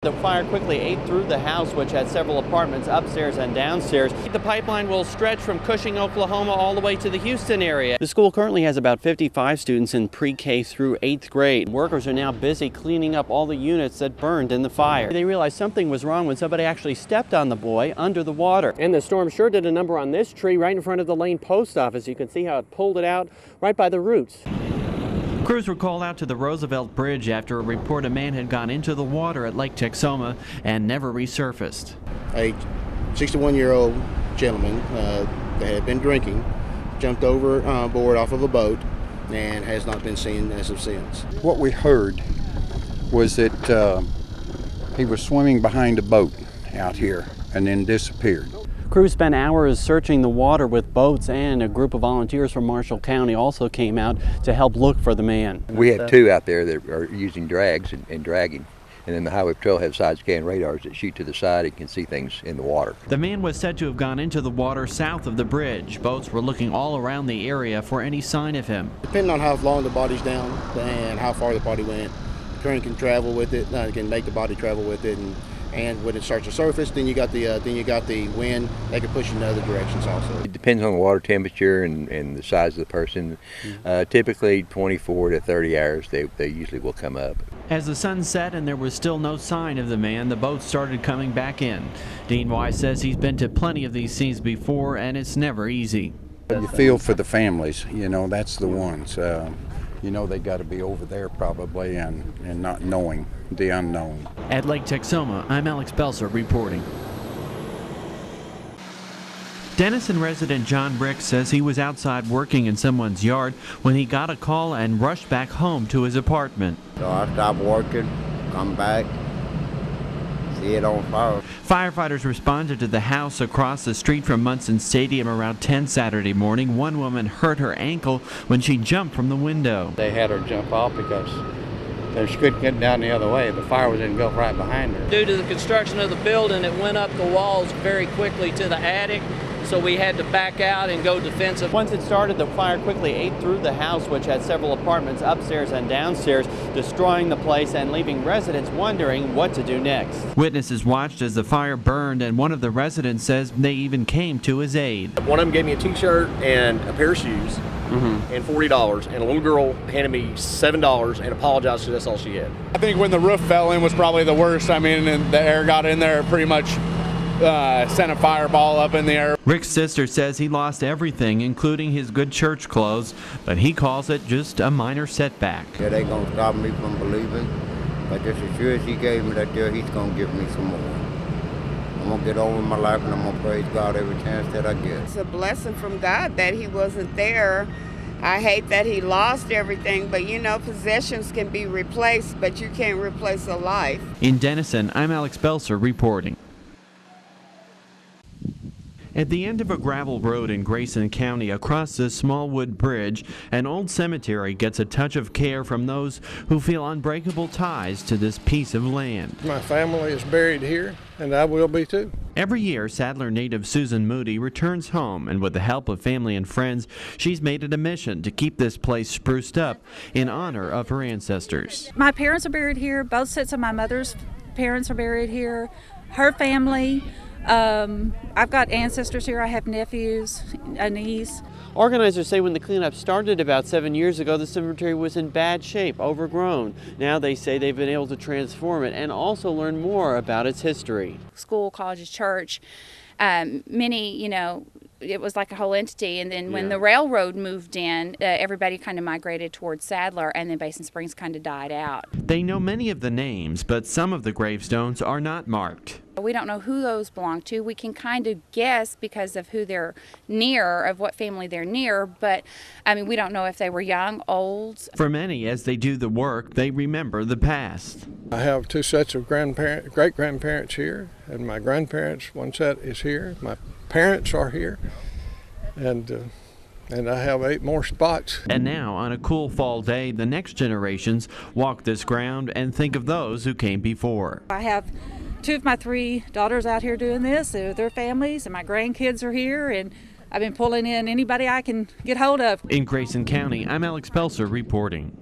The fire quickly ate through the house, which had several apartments upstairs and downstairs. The pipeline will stretch from Cushing, Oklahoma, all the way to the Houston area. The school currently has about 55 students in pre-K through 8th grade. Workers are now busy cleaning up all the units that burned in the fire. They realized something was wrong when somebody actually stepped on the boy under the water. And the storm sure did a number on this tree right in front of the Lane post office. You can see how it pulled it out right by the roots. Crews were called out to the Roosevelt Bridge after a report a man had gone into the water at Lake Texoma and never resurfaced. A 61-year-old gentleman that had been drinking jumped overboard off of a boat and has not been seen as of since. What we heard was that he was swimming behind a boat out here and then disappeared. Crews spent hours searching the water with boats, and a group of volunteers from Marshall County also came out to help look for the man. We have two out there that are using drags and dragging. And then the Highway Patrol have side scan radars that shoot to the side and can see things in the water. The man was said to have gone into the water south of the bridge. Boats were looking all around the area for any sign of him. Depending on how long the body's down and how far the body went, the current can travel with it, can make the body travel with it, and when it starts to surface, then you got the wind that can push you in other directions also. It depends on the water temperature and the size of the person. Typically 24 to 30 hours they usually will come up. As the sun set and there was still no sign of the man, the boats started coming back in. Dean Wise says he's been to plenty of these scenes before, and it's never easy. You feel for the families, that's the ones. They got to be over there probably and not knowing the unknown. At Lake Texoma, I'm Alex Belser reporting. Denison resident John Brick says he was outside working in someone's yard when he got a call and rushed back home to his apartment. So I stopped working, come back, see it on fire. Firefighters responded to the house across the street from Munson Stadium around 10 Saturday morning. One woman hurt her ankle when she jumped from the window. They had her jump off because she couldn't get down the other way. The fire was engulfed right behind her. Due to the construction of the building, it went up the walls very quickly to the attic, so we had to back out and go defensive. Once it started, the fire quickly ate through the house, which had several apartments upstairs and downstairs, destroying the place and leaving residents wondering what to do next. Witnesses watched as the fire burned, and one of the residents says they even came to his aid. One of them gave me a t-shirt and a pair of shoes and $40, and a little girl handed me $7 and apologized because that's all she had. I think when the roof fell in was probably the worst. I mean, and the air got in there, pretty much sent a fireball up in the air. Rick's sister says he lost everything, including his good church clothes, but he calls it just a minor setback. It ain't gonna stop me from believing, but just as sure as he gave me that deal, he's gonna give me some more. I'm gonna get over my life and I'm gonna praise God every chance that I get. It's a blessing from God that he wasn't there. I hate that he lost everything, but possessions can be replaced, but you can't replace a life. In Denison, I'm Alex Belser reporting. At the end of a gravel road in Grayson County, across the Smallwood Bridge, an old cemetery gets a touch of care from those who feel unbreakable ties to this piece of land. My family is buried here, and I will be too. Every year, Sadler native Susan Moody returns home, and with the help of family and friends, she's made it a mission to keep this place spruced up in honor of her ancestors. My parents are buried here. Both sets of my mother's parents are buried here. Her family. I've got ancestors here. I have nephews, a niece. Organizers say when the cleanup started about 7 years ago, the cemetery was in bad shape, overgrown. Now they say they've been able to transform it and also learn more about its history. School, colleges, church, many, it was like a whole entity. And then when the railroad moved in, everybody kind of migrated towards Sadler, and then Basin Springs kind of died out. They know many of the names, but some of the gravestones are not marked. We don't know who those belong to. We can kind of guess because of who they're near, of what family they're near, but we don't know if they were young, old. For many, as they do the work, they remember the past. I have two sets of great-grandparents here, and my grandparents, one set is here. My parents are here, and I have 8 more spots. And now, on a cool fall day, the next generations walk this ground and think of those who came before. I have 2 of my 3 daughters out here doing this, their families, and my grandkids are here, and I've been pulling in anybody I can get hold of. In Grayson County, I'm Alex Belser reporting.